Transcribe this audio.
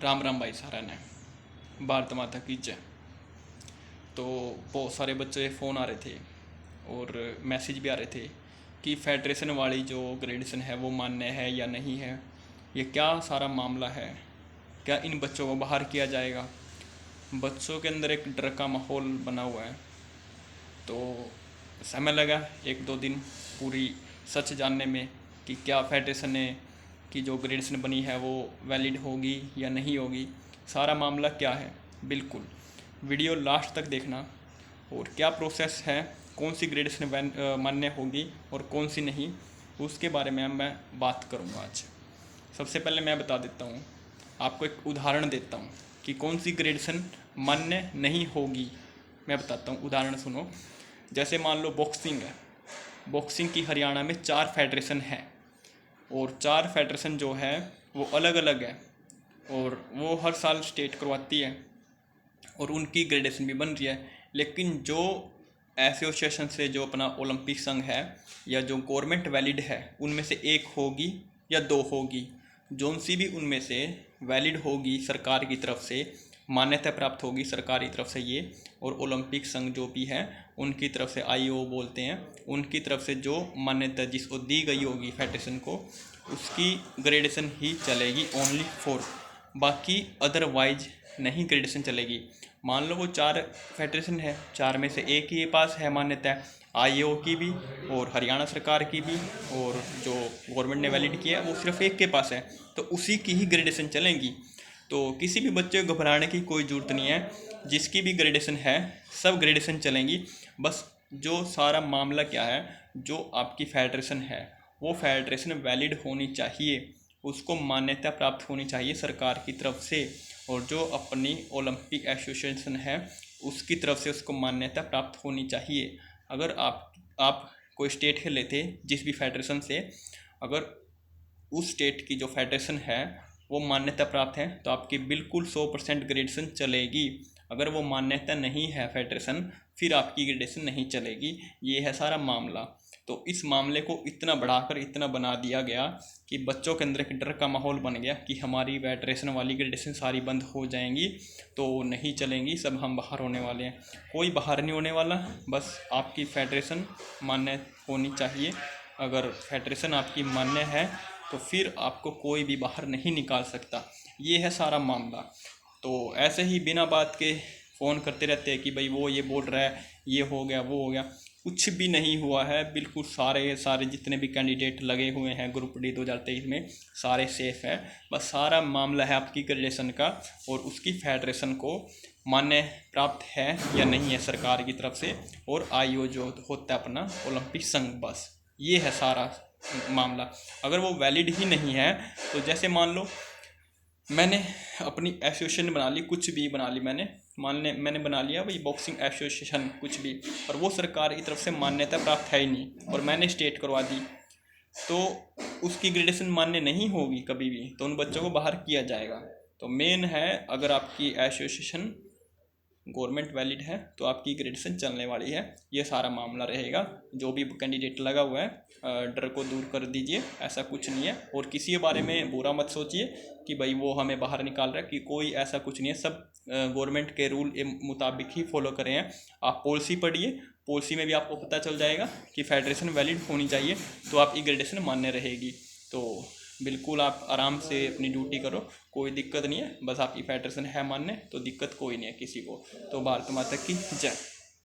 राम राम भाई सारा ने। भारत माता की जय। तो बहुत सारे बच्चे फ़ोन आ रहे थे और मैसेज भी आ रहे थे कि फेडरेशन वाली जो ग्रेडेशन है वो मान्य है या नहीं है, ये क्या सारा मामला है, क्या इन बच्चों को बाहर किया जाएगा। बच्चों के अंदर एक डर का माहौल बना हुआ है। तो समय लगा 1-2 दिन पूरी सच जानने में कि क्या फेडरेशन ने की जो ग्रेडेशन बनी है वो वैलिड होगी या नहीं होगी, सारा मामला क्या है। बिल्कुल वीडियो लास्ट तक देखना और क्या प्रोसेस है, कौन सी ग्रेडेशन मान्य होगी और कौन सी नहीं, उसके बारे में मैं बात करूँगा आज। सबसे पहले मैं बता देता हूँ, आपको एक उदाहरण देता हूँ कि कौन सी ग्रेडेशन मान्य नहीं होगी। मैं बताता हूँ, उदाहरण सुनो। जैसे मान लो बॉक्सिंग है, बॉक्सिंग की हरियाणा में 4 फेडरेशन है और 4 फेडरेशन जो है वो अलग अलग है और वो हर साल स्टेट करवाती है और उनकी ग्रेडेशन भी बन रही है। लेकिन जो एसोसिएशन से जो अपना ओलंपिक संघ है या जो गवर्नमेंट वैलिड है, उनमें से एक होगी या 2 होगी। जोन सी भी उनमें से वैलिड होगी, सरकार की तरफ से मान्यता प्राप्त होगी सरकार की तरफ से ये, और ओलंपिक संघ जो भी है उनकी तरफ से आईओ बोलते हैं, उनकी तरफ से जो मान्यता जिसको दी गई होगी फेडरेशन को, उसकी ग्रेडेशन ही चलेगी ओनली फॉर। बाकी अदरवाइज नहीं ग्रेडेशन चलेगी। मान लो वो 4 फेडरेशन है, 4 में से एक ही पास है मान्यता है, आईओ की भी और हरियाणा सरकार की भी, और जो गवर्नमेंट ने वैलिड किया वो सिर्फ एक के पास है, तो उसी की ही ग्रेडेशन चलेंगी। तो किसी भी बच्चे को घबराने की कोई ज़रूरत नहीं है, जिसकी भी ग्रेडेशन है सब ग्रेडेशन चलेंगी। बस जो सारा मामला क्या है, जो आपकी फेडरेशन है वो फेडरेशन वैलिड होनी चाहिए, उसको मान्यता प्राप्त होनी चाहिए सरकार की तरफ से, और जो अपनी ओलंपिक एसोसिएशन है उसकी तरफ से उसको मान्यता प्राप्त होनी चाहिए। अगर आप कोई स्टेट खेल लेते जिस भी फेडरेशन से, अगर उस स्टेट की जो फेडरेशन है वो मान्यता प्राप्त है तो आपकी बिल्कुल 100% ग्रेडेशन चलेगी। अगर वो मान्यता नहीं है फेडरेशन, फिर आपकी ग्रेडेशन नहीं चलेगी। ये है सारा मामला। तो इस मामले को इतना बढ़ाकर इतना बना दिया गया कि बच्चों के अंदर एक डर का माहौल बन गया कि हमारी फेडरेशन वाली ग्रेडेशन सारी बंद हो जाएंगी, तो नहीं चलेंगी, सब हम बाहर होने वाले हैं। कोई बाहर नहीं होने वाला, बस आपकी फेडरेशन मान्य होनी चाहिए। अगर फेडरेशन आपकी मान्य है तो फिर आपको कोई भी बाहर नहीं निकाल सकता। ये है सारा मामला। तो ऐसे ही बिना बात के फ़ोन करते रहते हैं कि भाई वो ये बोल रहा है, ये हो गया वो हो गया। कुछ भी नहीं हुआ है, बिल्कुल सारे जितने भी कैंडिडेट लगे हुए हैं ग्रुप डी 2023 में सारे सेफ़ है। बस सारा मामला है आपकी ग्रेडेशन का और उसकी फेडरेशन को मान्य प्राप्त है या नहीं है सरकार की तरफ से, और आईओ जो होता है अपना ओलंपिक संघ, बस ये है सारा मामला। अगर वो वैलिड ही नहीं है तो जैसे मान लो मैंने अपनी एसोसिएशन बना ली, कुछ भी बना ली मैंने बना लिया भाई बॉक्सिंग एसोसिएशन कुछ भी, और वो सरकार की तरफ से मान्यता प्राप्त है ही नहीं और मैंने स्टेट करवा दी, तो उसकी ग्रेडेशन मान्य नहीं होगी कभी भी, तो उन बच्चों को बाहर किया जाएगा। तो मेन है, अगर आपकी एसोसिएशन गवर्नमेंट वैलिड है तो आपकी ग्रेडेशन चलने वाली है। ये सारा मामला रहेगा। जो भी कैंडिडेट लगा हुआ है डर को दूर कर दीजिए, ऐसा कुछ नहीं है। और किसी के बारे में बुरा मत सोचिए कि भाई वो हमें बाहर निकाल रहा है, कि कोई ऐसा कुछ नहीं है। सब गवर्नमेंट के रूल के मुताबिक ही फॉलो करें हैं। आप पॉलिसी पढ़िए, पॉलिसी में भी आपको पता चल जाएगा कि फेडरेशन वैलिड होनी चाहिए तो आपकी ग्रेडेशन मान्य रहेगी। तो बिल्कुल आप आराम से अपनी ड्यूटी करो, कोई दिक्कत नहीं है। बस आपकी फेडरेशन है मान्य तो दिक्कत कोई नहीं है किसी को। तो भारत माता की जय।